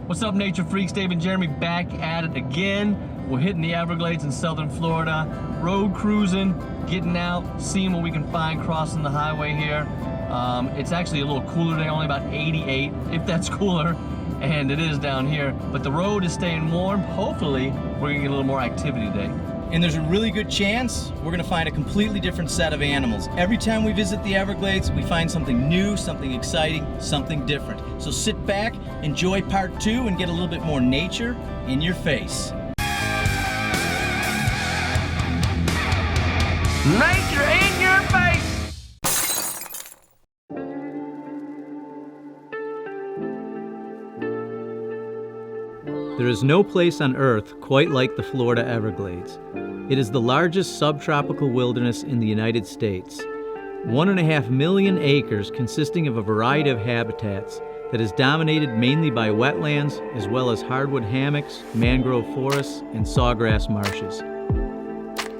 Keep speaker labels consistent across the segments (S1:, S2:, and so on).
S1: What's up, nature freaks? Dave and Jeremy back at it again. We're hitting the Everglades in southern Florida, road cruising, getting out, seeing what we can find crossing the highway here. It's actually a little cooler today, only about 88, if that's cooler, and it is down here. But the road is staying warm. Hopefully, we're gonna get a little more activity today.
S2: And there's a really good chance we're gonna find a completely different set of animals. Every time we visit the Everglades, we find something new, something exciting, something different. So sit back, enjoy part 2, and get a little bit more nature in your face.
S1: Nature in your face!
S3: There is no place on Earth quite like the Florida Everglades. It is the largest subtropical wilderness in the United States. 1.5 million acres consisting of a variety of habitats that is dominated mainly by wetlands as well as hardwood hammocks, mangrove forests, and sawgrass marshes.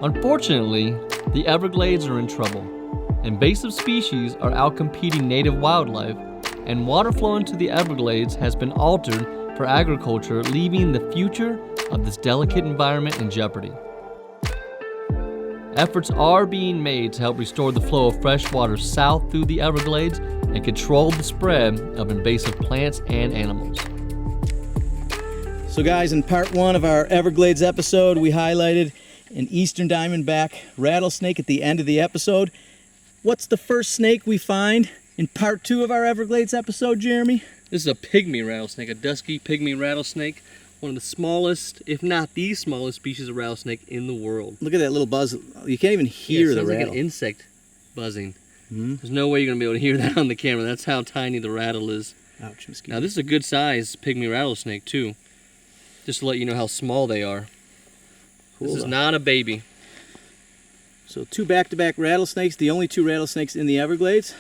S1: Unfortunately, the Everglades are in trouble. Invasive species are outcompeting native wildlife, and water flow into the Everglades has been altered for agriculture, leaving the future of this delicate environment in jeopardy. Efforts are being made to help restore the flow of fresh water south through the Everglades and control the spread of invasive plants and animals.
S2: So guys, in part 1 of our Everglades episode, we highlighted an eastern diamondback rattlesnake at the end of the episode. What's the first snake we find in part 2 of our Everglades episode, Jeremy?
S1: This is a pygmy rattlesnake, a dusky pygmy rattlesnake, one of the smallest, if not the smallest species of rattlesnake in the world.
S2: Look at that little buzz. You can't even hear the rattle.
S1: It sounds like an insect buzzing. There's no way you're going to be able to hear that on the camera. That's how tiny the rattle is.
S2: Ouch, mosquito.
S1: Now this is a good size pygmy rattlesnake too, just to let you know how small they are. Cool, this is not a baby.
S2: So 2 back-to-back rattlesnakes, the only 2 rattlesnakes in the Everglades.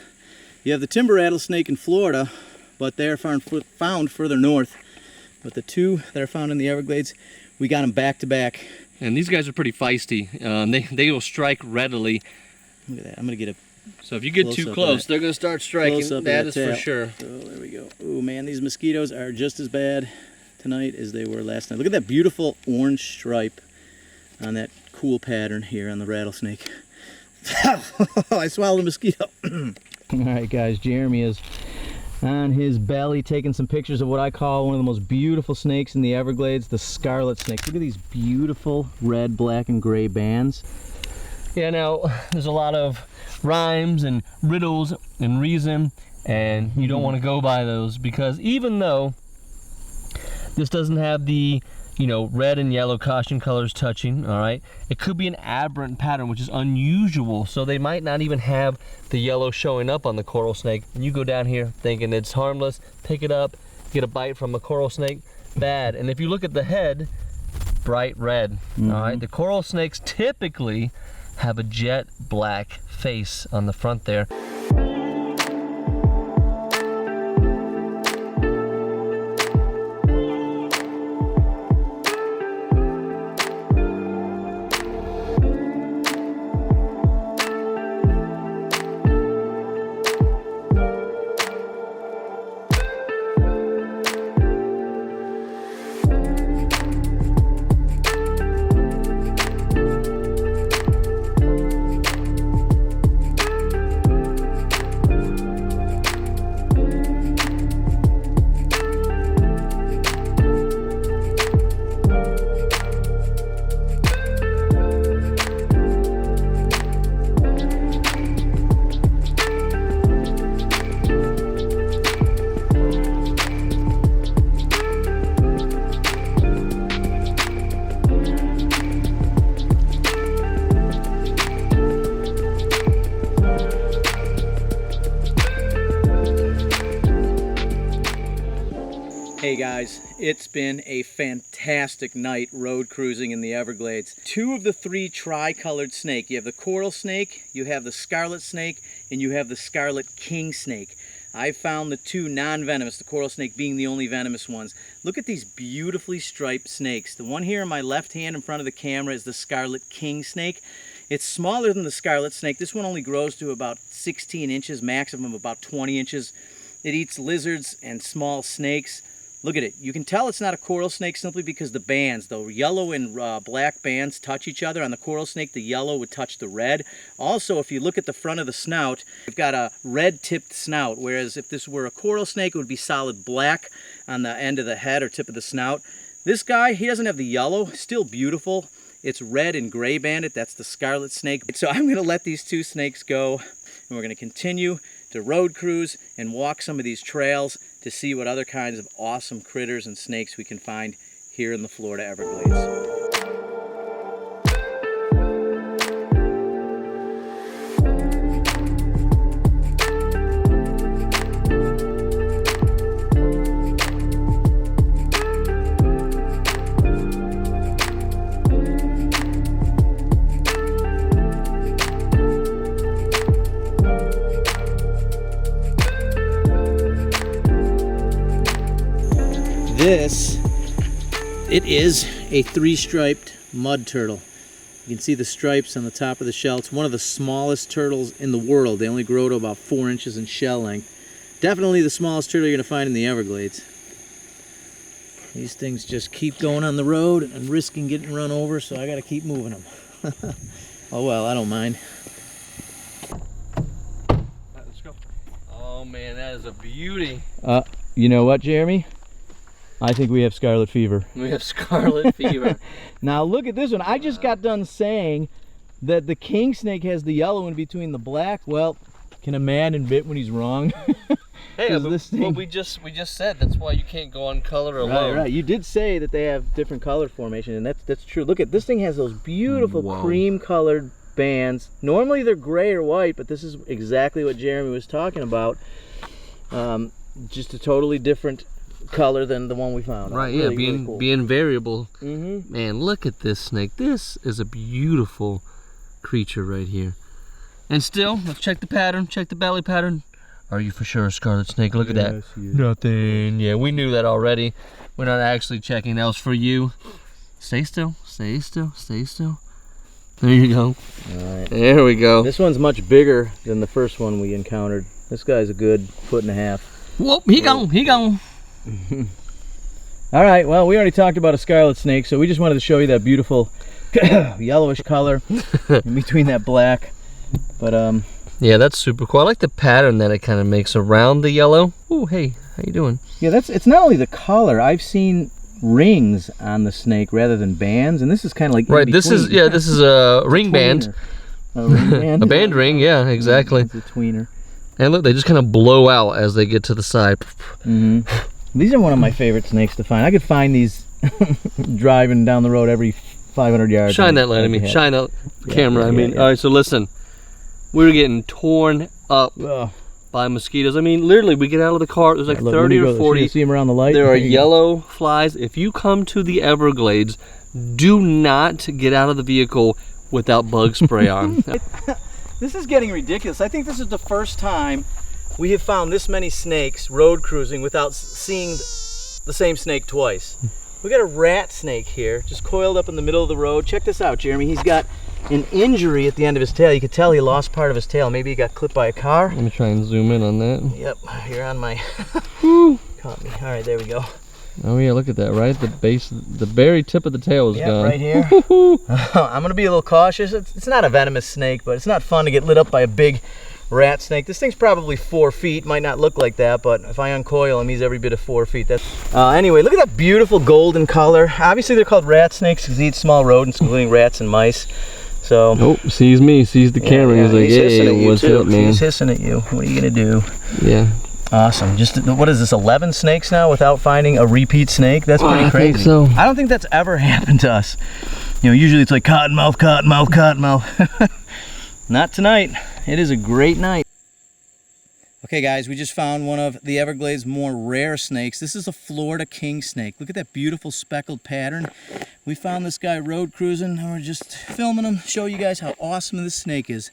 S2: You have the timber rattlesnake in Florida, but they're found further north. But the 2 that are found in the Everglades, we got them back-to-back.
S1: And these guys are pretty feisty. They will strike readily.
S2: Look at that. I'm going to get a
S1: So if you get too close, they're going to start striking. That is for sure.
S2: Oh, there we go. Oh man, these mosquitoes are just as bad tonight as they were last night. Look at that beautiful orange stripe on that cool pattern here on the rattlesnake. I swallowed a mosquito.
S3: All right, guys, Jeremy is on his belly taking some pictures of what I call one of the most beautiful snakes in the Everglades, the scarlet snake. Look at these beautiful red, black, and gray bands.
S1: Yeah, now there's a lot of rhymes and riddles and reason, and you don't want to go by those, because even though this doesn't have the red and yellow caution colors touching, all right, it could be an aberrant pattern, which is unusual. So they might not even have the yellow showing up on the coral snake. And you go down here thinking it's harmless, pick it up, get a bite from a coral snake, bad. And if you look at the head, bright red, all right. The coral snakes typically have a jet black face on the front there.
S2: Hey guys, it's been a fantastic night road cruising in the Everglades. 2 of the 3 tri-colored snake. You have the coral snake, you have the scarlet snake, and you have the scarlet king snake. I found the 2 non-venomous, the coral snake being the only venomous ones. Look at these beautifully striped snakes. The one here in my left hand in front of the camera is the scarlet king snake. It's smaller than the scarlet snake. This one only grows to about 16 inches, maximum about 20 inches. It eats lizards and small snakes. Look at it. You can tell it's not a coral snake simply because the bands, the yellow and black bands touch each other. On the coral snake, the yellow would touch the red. Also, if you look at the front of the snout, you've got a red-tipped snout, whereas if this were a coral snake, it would be solid black on the end of the head or tip of the snout. This guy, he doesn't have the yellow, still beautiful. It's red and gray banded. That's the scarlet snake. So I'm going to let these two snakes go, and we're going to continue to road cruise and walk some of these trails to see what other kinds of awesome critters and snakes we can find here in the Florida Everglades. It is a three-striped mud turtle. You can see the stripes on the top of the shell. It's one of the smallest turtles in the world. They only grow to about 4 inches in shell length. Definitely the smallest turtle you're going to find in the Everglades. These things just keep going on the road and risking getting run over, so I got to keep moving them. Oh well, I don't mind.
S1: Let's go. Oh man, that is a beauty.
S3: You know what, Jeremy? I think we have scarlet fever.
S1: We have scarlet fever.
S3: Now look at this one. I just got done saying that the king snake has the yellow in between the black. Well, can a man admit when he's wrong?
S1: Hey, but we just said that's why you can't go on color alone.
S3: Right. You did say that they have different color formation, and that's true. Look at this thing, has those beautiful cream colored bands. Normally they're gray or white, but this is exactly what Jeremy was talking about. Just a totally different color than the one we found.
S1: Right,
S3: really,
S1: yeah,
S3: really cool.
S1: being variable. Man, look at this snake. This is a beautiful creature right here. And still, let's check the pattern, check the belly pattern. Are you for sure a scarlet snake? Look at that. Nothing. Yeah, we knew that already. We're not actually checking. That was for you. Stay still, stay still, stay still. There you go.
S3: All right.
S1: There we go.
S3: This one's much bigger than the first one we encountered. This guy's a good 1.5 feet.
S1: Whoop, he gone.
S3: All right, well, we already talked about a scarlet snake, so we just wanted to show you that beautiful yellowish color in between that black. But
S1: yeah, that's super cool. I like the pattern that it kind of makes around the yellow. Oh, hey, how you doing?
S3: yeah, it's not only the color. I've seen rings on the snake rather than bands, and this is kind of like
S1: right. This is a ring band.
S3: A ring band.
S1: A band ring, yeah, exactly.
S3: It's a tweener.
S1: And look, they just kind of blow out as they get to the side.
S3: These are one of my favorite snakes to find. I could find these driving down the road every 500 yards.
S1: Shine that light at me. Shine that camera. I mean, all right. So listen, we're getting torn up by mosquitoes. I mean, literally, we get out of the car. There's like 30 or 40.
S3: You see them around the light.
S1: There are yellow flies. If you come to the Everglades, do not get out of the vehicle without bug spray on.
S3: This is getting ridiculous. I think this is the first time we have found this many snakes road cruising without seeing the same snake twice. We got a rat snake here, just coiled up in the middle of the road. Check this out, Jeremy. He's got an injury at the end of his tail. You could tell he lost part of his tail. Maybe he got clipped by a car.
S1: Let me try and zoom in on that.
S3: Yep, you're on my... Caught me. All right, there we go.
S1: Oh yeah, look at that, right? The base, the very tip of the tail is gone.
S3: Right here. I'm gonna be a little cautious. It's not a venomous snake, but it's not fun to get lit up by a big rat snake. This thing's probably 4 feet. Might not look like that, but if I uncoil him, he's every bit of 4 feet. That's anyway, look at that beautiful golden color. Obviously they're called rat snakes because they eat small rodents, including rats and mice. So
S1: nope, sees me, sees the camera.
S3: Yeah,
S1: he's like,
S3: hey,
S1: what's up, man?
S3: He's hissing at you. What are you gonna do?
S1: Yeah.
S3: Awesome. Just, what is this, 11 snakes now without finding a repeat snake? That's pretty crazy.
S1: I think so.
S3: I don't think that's ever happened to us. You know, usually it's like cottonmouth, cottonmouth, cottonmouth. Not tonight. It is a great night. Okay guys, we just found one of the Everglades' more rare snakes. This is a Florida king snake. Look at that beautiful speckled pattern. We found this guy road cruising and we're just filming him, show you guys how awesome this snake is.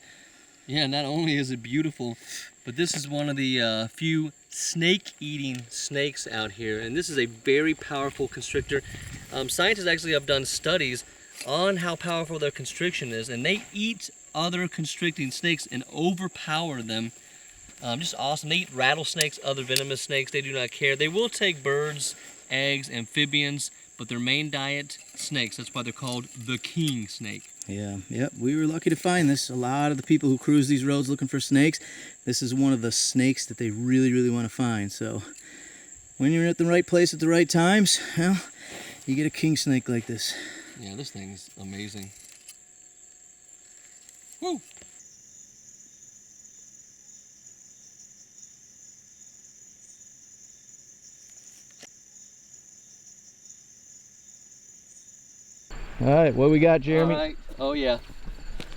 S1: Yeah, not only is it beautiful, but this is one of the few snake-eating snakes out here, and this is a very powerful constrictor. Scientists actually have done studies on how powerful their constriction is, and they eat other constricting snakes and overpower them. Just awesome. They eat rattlesnakes, other venomous snakes. They do not care. They will take birds eggs, amphibians, but their main diet, snakes. That's why they're called the king snake.
S2: Yeah, yep, we were lucky to find this. A lot of the people who cruise these roads looking for snakes, this is one of the snakes that they really, really want to find. So when you're at the right place at the right times, well, you get a king snake like this.
S1: Yeah, this thing is amazing. Woo!
S2: All right, what we got, Jeremy?
S1: All right. Oh yeah,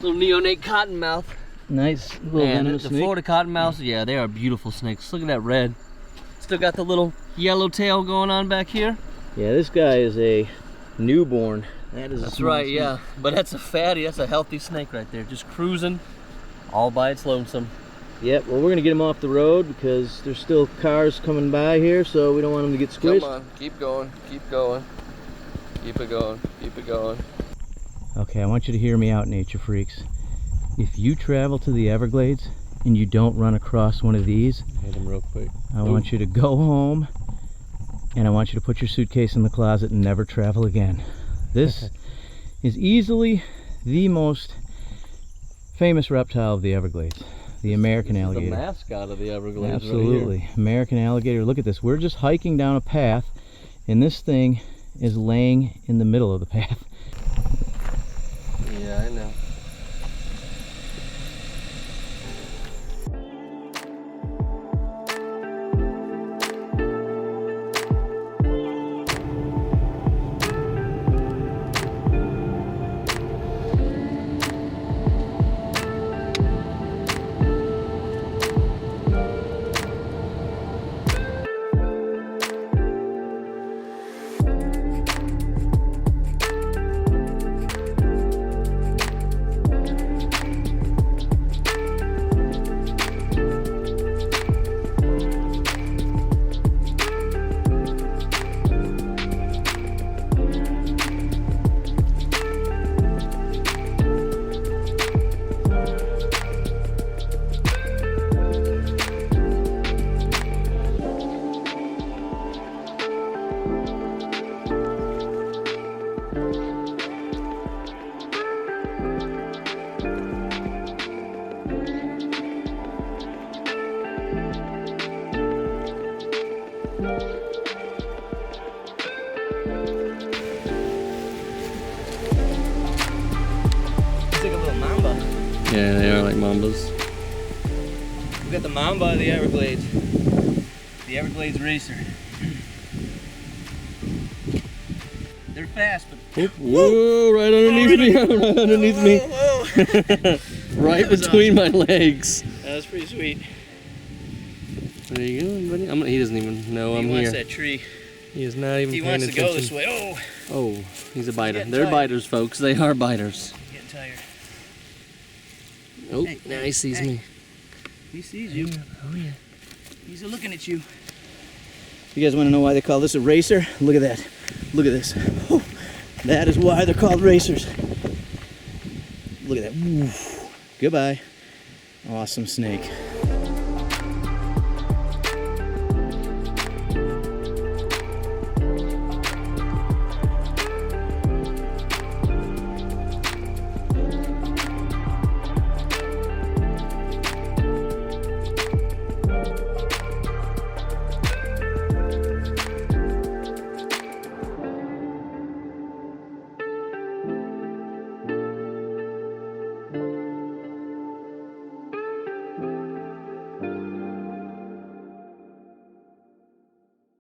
S1: little neonate cottonmouth.
S2: Nice little
S1: And
S2: venomous
S1: the
S2: snake.
S1: Florida cottonmouths, yeah, they are beautiful snakes. Look at that red. Still got the little yellow tail going on back here.
S2: Yeah, this guy is a newborn. That's
S1: right, yeah. But that's a fatty, that's a healthy snake right there. Just cruising all by its lonesome.
S2: Yep, well, we're gonna get him off the road because there's still cars coming by here, so we don't want him to get squished.
S1: Come on, keep going, keep going. Keep it going, keep it going.
S2: Okay, I want you to hear me out, nature freaks. If you travel to the Everglades and you don't run across one of these,
S1: Hit him real quick.
S2: I want you to go home and I want you to put your suitcase in the closet and never travel again. This is easily the most famous reptile of the Everglades, the American alligator.
S1: The mascot of the Everglades.
S2: Absolutely.
S1: Right here.
S2: American alligator. Look at this. We're just hiking down a path and this thing is laying in the middle of the path.
S1: Yeah, I know. Yeah, they are like mambas.
S2: We got the mamba of the Everglades. The Everglades Racer. They're fast, but...
S1: Whoa, right underneath me, right underneath me. Right between my legs.
S2: That was pretty sweet.
S1: There you go, buddy. He doesn't even know I'm
S2: here. He wants
S1: here.
S2: that tree.
S1: He is not even
S2: He
S1: paying
S2: wants to
S1: attention.
S2: go this way. Oh!
S1: Oh, he's a biter.
S2: Getting
S1: They're
S2: tired.
S1: biters, folks. They are biters.
S2: Getting tired.
S1: Oh,
S2: Hey,
S1: now he sees
S2: hey.
S1: me.
S2: He sees you.
S1: Oh, yeah.
S2: He's looking at you. You guys want to know why they call this a racer? Look at that. Look at this. Oh, that is why they're called racers. Look at that. Ooh. Goodbye. Awesome snake.